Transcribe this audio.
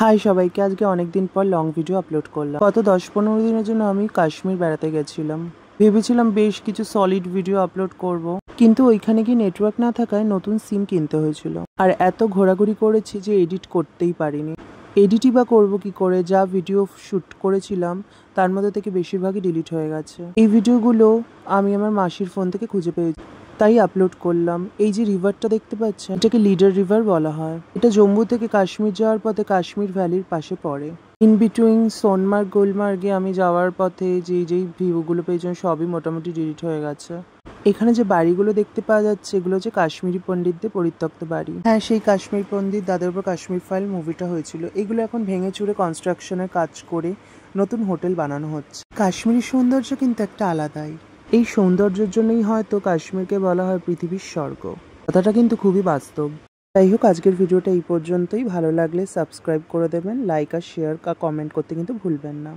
High সবাইকে, আজকে অনেক দিন পর লং ভিডিও আপলোড করলাম। গত 10-15 দিনের জন্য আমি কাশ্মীর বেড়াতে গেছিলাম। ভেবেছিলাম বেশ কিছু সলিড ভিডিও আপলোড করব, কিন্তু ওইখানে গিয়ে নেটওয়ার্ক না থাকায় নতুন সিম কিনতে হয়েছিল। আর এত ঘোরাঘুরি করেছি যে এডিট করতেই পারিনি। এডিটই বা করবো কি করে? যা ভিডিও শ্যুট করেছিলাম তার মধ্যে থেকে বেশিরভাগই ডিলিট হয়ে গেছে। এই ভিডিওগুলো আমি আমার মাসির ফোন থেকে খুঁজে পেয়েছি, তাই আপলোড করলাম। এই যে রিভারটা দেখতে পাচ্ছেন, এটাকে লিডার রিভার বলা হয়। এটা জম্মু থেকে কাশ্মীর যাওয়ার পথে কাশ্মীর ভ্যালির পাশে পড়ে। ইন বিটুইন সোনমার্গ গুলমার্গে আমি যাওয়ার পথে যেই ভিউগুলো পেয়েছিলাম সবই মোটামুটি ডিলিট হয়ে গেছে। এখানে যে বাড়িগুলো দেখতে পাওয়া যাচ্ছে এগুলো হচ্ছে কাশ্মীরি পণ্ডিতদের পরিত্যক্ত বাড়ি। হ্যাঁ, সেই কাশ্মীর পণ্ডিত দাদের উপর কাশ্মীর ফাইল মুভিটা হয়েছিল। এগুলো এখন ভেঙে চুরে কনস্ট্রাকশনের কাজ করে নতুন হোটেল বানানো হচ্ছে। কাশ্মীরি সৌন্দর্য কিন্তু একটা আলাদাই। এই সৌন্দর্যের জন্যই হয়তো কাশ্মীরকে বলা হয় পৃথিবীর স্বর্গ। কথাটা কিন্তু খুবই বাস্তব। যাই হোক, আজকের ভিডিওটা এই পর্যন্তই। ভালো লাগলে সাবস্ক্রাইব করে দেবেন, লাইক আর শেয়ার আর কমেন্ট করতে কিন্তু ভুলবেন না।